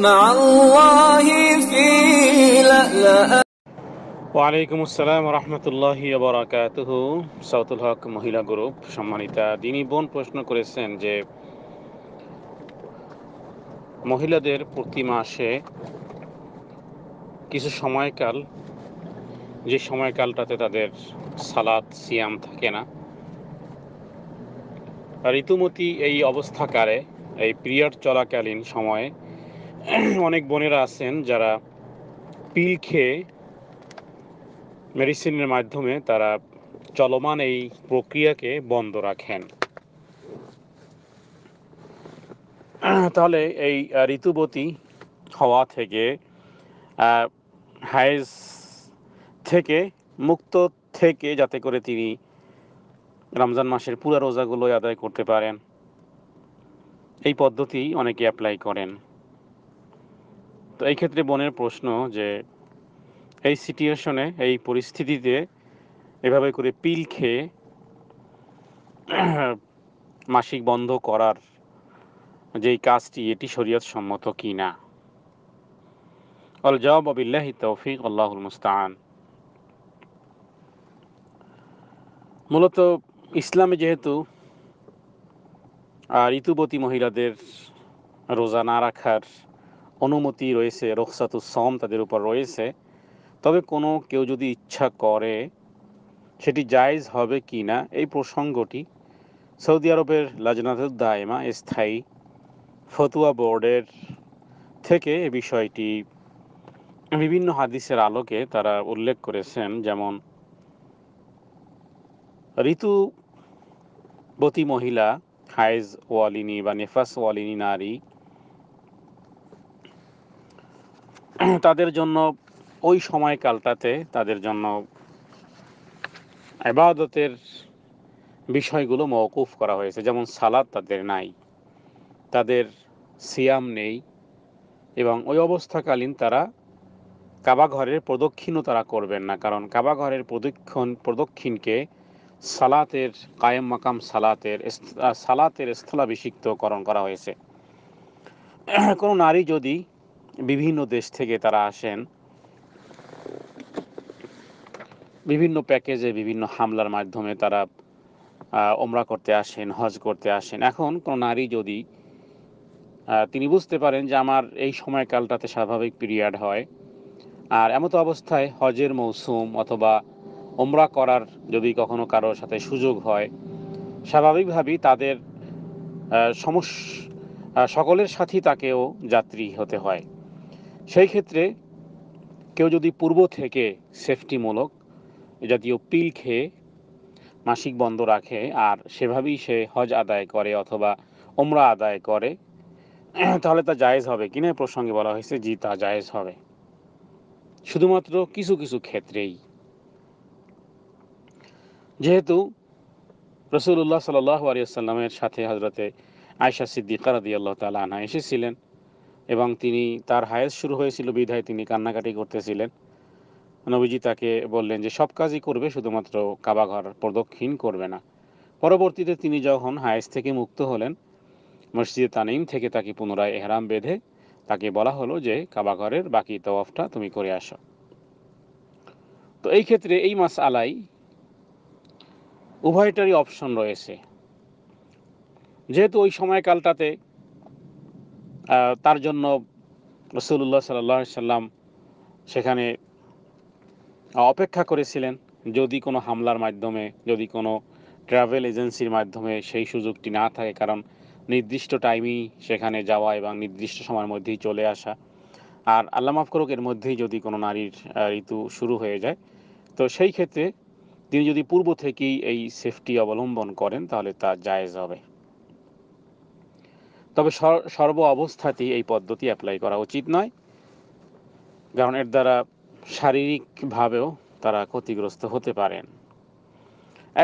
مع الله في لألأ ওয়ালাইকুম আসসালাম রহমতুল্লাহি বারাকাতুহু। সাউতুল হক মহিলা গ্রুপ সম্মানিতা দিনী বোন প্রশ্ন করেছেন যে মহিলাদের প্রতি মাসে কিছু সময়কাল, যে সময়কালটাতে তাদের সালাত সিয়াম থাকে না, ঋতুমতি এই অবস্থাকারে এই পিরিয়ড চলাকালীন সময়ে অনেক বোনেরা আছেন যারা পিল খেয়ে মেডিসিনের মাধ্যমে তারা চলমান এই প্রক্রিয়াকে বন্ধ রাখেন। তাহলে এই ঋতুবতী হওয়া থেকে, হায়েজ থেকে মুক্ত থেকে যাতে করে তিনি রমজান মাসের পুরো রোজাগুলো আদায় করতে পারেন, এই পদ্ধতি অনেকে অ্যাপ্লাই করেন। তো এই ক্ষেত্রে বোনের প্রশ্ন যে এই সিচুয়েশনে, এই পরিস্থিতিতে এভাবে করে পিল খেয়ে মাসিক বন্ধ করার যেই কাজটি, এটি শরীয়ত সম্মত কি না? আল জবাব বিল্লাহি তৌফিক, আল্লাহুল মুস্তাআন। মূলত ইসলামে যেহেতু ঋতুবতী মহিলাদের রোজা না রাখার অনুমতি রয়েছে, রুখসাতুস সাওম তাদের উপর রয়েছে, তবে কোনো কেউ যদি ইচ্ছা করে সেটি জায়েজ হবে কি না, এই প্রসঙ্গটি সৌদি আরবের লাজনাতুদ দায়েমা, স্থায়ী ফতুয়া বোর্ডের থেকে এই বিষয়টি বিভিন্ন হাদিসের আলোকে তারা উল্লেখ করেছেন। যেমন ঋতুবতী মহিলা, হায়েজ ওয়ালিনী বা নেফাস ওয়ালিনী নারী, তাদের জন্য ওই সময়কালটাতে তাদের জন্য ইবাদতের বিষয়গুলো মওকুফ করা হয়েছে। যেমন সালাত তাদের নাই, তাদের সিয়াম নেই, এবং ওই অবস্থাকালীন তারা কাবা ঘরের প্রদক্ষিণও তারা করবেন না, কারণ কাবা ঘরের প্রদক্ষিণকে সালাতের কায়েম মাকাম সালাতের স্থলাভিষিক্তকরণ করা হয়েছে। কোনো নারী যদি বিভিন্ন দেশ থেকে তারা আসেন, বিভিন্ন প্যাকেজে বিভিন্ন হামলার মাধ্যমে তারা ওমরা করতে আসেন, হজ করতে আসেন, এখন কোনো নারী যদি তিনি বুঝতে পারেন যে আমার এই সময়কালটাতে স্বাভাবিক পিরিয়ড হয়, আর এমতো অবস্থায় হজের মৌসুম অথবা ওমরা করার যদি কখনো কারোর সাথে সুযোগ হয়, স্বাভাবিকভাবেই তাদের সকলের সাথেই তাকেও যাত্রী হতে হয়। সেই ক্ষেত্রে কেউ যদি পূর্ব থেকে সেফটিমূলক জাতীয় পিল খেয়ে মাসিক বন্ধ রাখে আর সেভাবেই সে হজ আদায় করে অথবা ওমরা আদায় করে, তাহলে তা জায়েজ হবে কিনা প্রসঙ্গে বলা হয়েছে জি, তা জায়েজ হবে, শুধুমাত্র কিছু কিছু ক্ষেত্রেই। যেহেতু রাসূলুল্লাহ সাল্লাল্লাহু আলাইহি ওয়াসাল্লামের সাথে হযরতে আয়েশা সিদ্দিকা রাদিয়াল্লাহু তাআলা আনহা এসেছিলেন, এবং তিনি তার হায়েজ শুরু হয়েছিল বিধায় তিনি কান্নাকাটি করতেছিলেন। নবীজি তাকে বললেন যে সব কাজই করবে, শুধুমাত্র কাবা ঘর প্রদক্ষিণ করবে না। পরবর্তীতে তিনি যখন হায়েজ থেকে মুক্ত হলেন, মসজিদে তানিম থেকে তাকে পুনরায় এহরাম বেঁধে তাকে বলা হলো যে কাবা ঘরের বাকি তওয়াফটা তুমি করে আসো। তো এই ক্ষেত্রে এই মাসআলাই উভয়টারই অপশন রয়েছে। যেহেতু ওই সময়কালটাতে তার জন্য রাসূলুল্লাহ সাল্লাল্লাহু আলাইহি সাল্লাম সেখানে অপেক্ষা করেছিলেন, যদি কোনো হামলার মাধ্যমে, যদি কোনো ট্রাভেল এজেন্সির মাধ্যমে সেই সুযোগটি না থাকে, কারণ নির্দিষ্ট টাইমেই সেখানে যাওয়া এবং নির্দিষ্ট সময়ের মধ্যেই চলে আসা, আর আল্লাহ মাফ করুক এর মধ্যেই যদি কোনো নারীর ঋতু শুরু হয়ে যায়, তো সেই ক্ষেত্রে তিনি যদি পূর্ব থেকেই এই সেফটি অবলম্বন করেন তাহলে তা জায়েজ হবে। তবে সর্ব অবস্থাতেই এই পদ্ধতি অ্যাপ্লাই করা উচিত নয়, কারণ এর দ্বারা শারীরিকভাবেও তারা ক্ষতিগ্রস্ত হতে পারেন।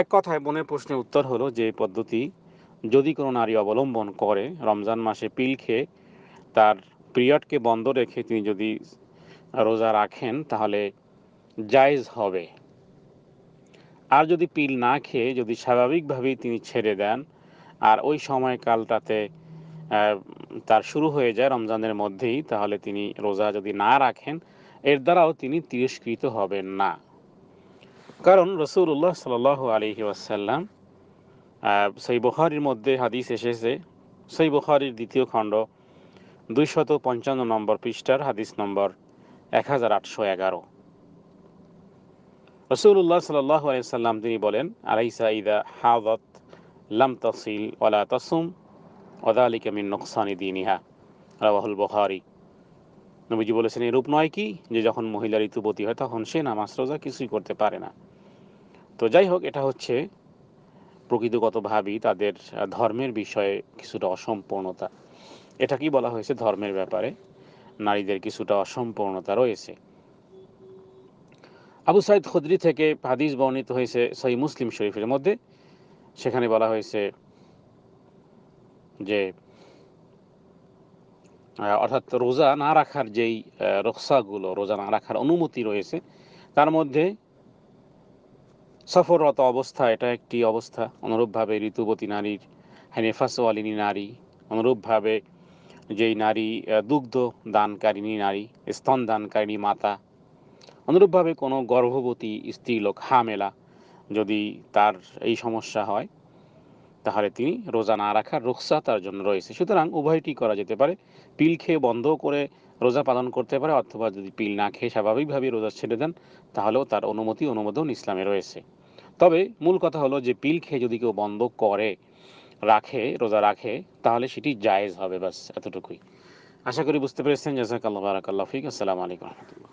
এক কথায় বোনের প্রশ্নের উত্তর হলো যে এই পদ্ধতি যদি কোনো নারী অবলম্বন করে, রমজান মাসে পিল খেয়ে তার পিরিয়ডকে বন্ধ রেখে তিনি যদি রোজা রাখেন তাহলে জায়েজ হবে। আর যদি পিল না খেয়ে যদি স্বাভাবিকভাবেই তিনি ছেড়ে দেন আর ওই সময়কালটাতে তার শুরু হয়ে যায় রমজানের মধ্যেই, তাহলে তিনি রোজা যদি না রাখেন এর দ্বারাও তিনি তিরস্কৃত হবেন না। কারণ রাসূলুল্লাহ সাল্লাল্লাহু আলাইহি ওয়াসাল্লাম, সহিহ বুখারীর মধ্যে হাদিস এসেছে, সহিহ বুখারীর দ্বিতীয় খণ্ড 255 নম্বর পৃষ্ঠার হাদিস নম্বর 1811, রাসূলুল্লাহ সাল্লাল্লাহু আলাইহি ওয়াসাল্লাম তিনি বলেন, আলাইসা ইযা হাদাত লাম তাসিল ওয়ালা তাসুম ওয়া যালিকা মিন নুকসানি দীনিহা, রাওয়াহুল বুখারী। নবীজি বলেছেন, এরূপ নয় কি যে যখন মহিলা ঋতুবতী হয় তখন সে নামাজ রোজা কিছুই করতে পারে না। তো যাই হোক, এটা হচ্ছে প্রকৃতিগতভাবেই তাদের ধর্মের বিষয়ে কিছুটা অসম্পূর্ণতা। এটা কি বলা হয়েছে, ধর্মের ব্যাপারে নারীদের কিছুটা অসম্পূর্ণতা রয়েছে। আবু সাইদ খুদরি থেকে হাদিস বর্ণিত হয়েছে সহিহ মুসলিম শরীফের মধ্যে, সেখানে বলা হয়েছে যে অর্থাৎ রোজা না রাখার যেই রুখসাগুলো, রোজা না রাখার অনুমতি রয়েছে, তার মধ্যে সফররত অবস্থা এটা একটি অবস্থা, অনুরূপভাবে ঋতুবতী নারীর, হেনেফাসওয়ালিনী নারী, অনুরূপভাবে যেই নারী দুগ্ধ দানকারিণী নারী, স্তন দানকারিণী মাতা, অনুরূপভাবে কোনো গর্ভবতী স্ত্রীলোক হামেলা যদি তার এই সমস্যা হয় তাহলে তিনি রোজা না রাখার রুখসা তার জন্য রয়েছে। সুতরাং উভয়টি করা যেতে পারে, পিল খেয়ে বন্ধ করে রোজা পালন করতে পারে, অথবা যদি পিল না খেয়ে স্বাভাবিকভাবে রোজা ছেড়ে দেন তাহলেও তার অনুমোদন ইসলামে রয়েছে। তবে মূল কথা হলো যে পিল খেয়ে যদি কেউ বন্ধ করে রোজা রাখে তাহলে সেটি জায়েজ হবে, বাস এতটুকুই। আশা করি বুঝতে পেরেছেন। জাযাকাল্লাহু বারাকাল্লাহু ফিক। আসসালামু আলাইকুম ওয়া রাহমাতুল্লাহ।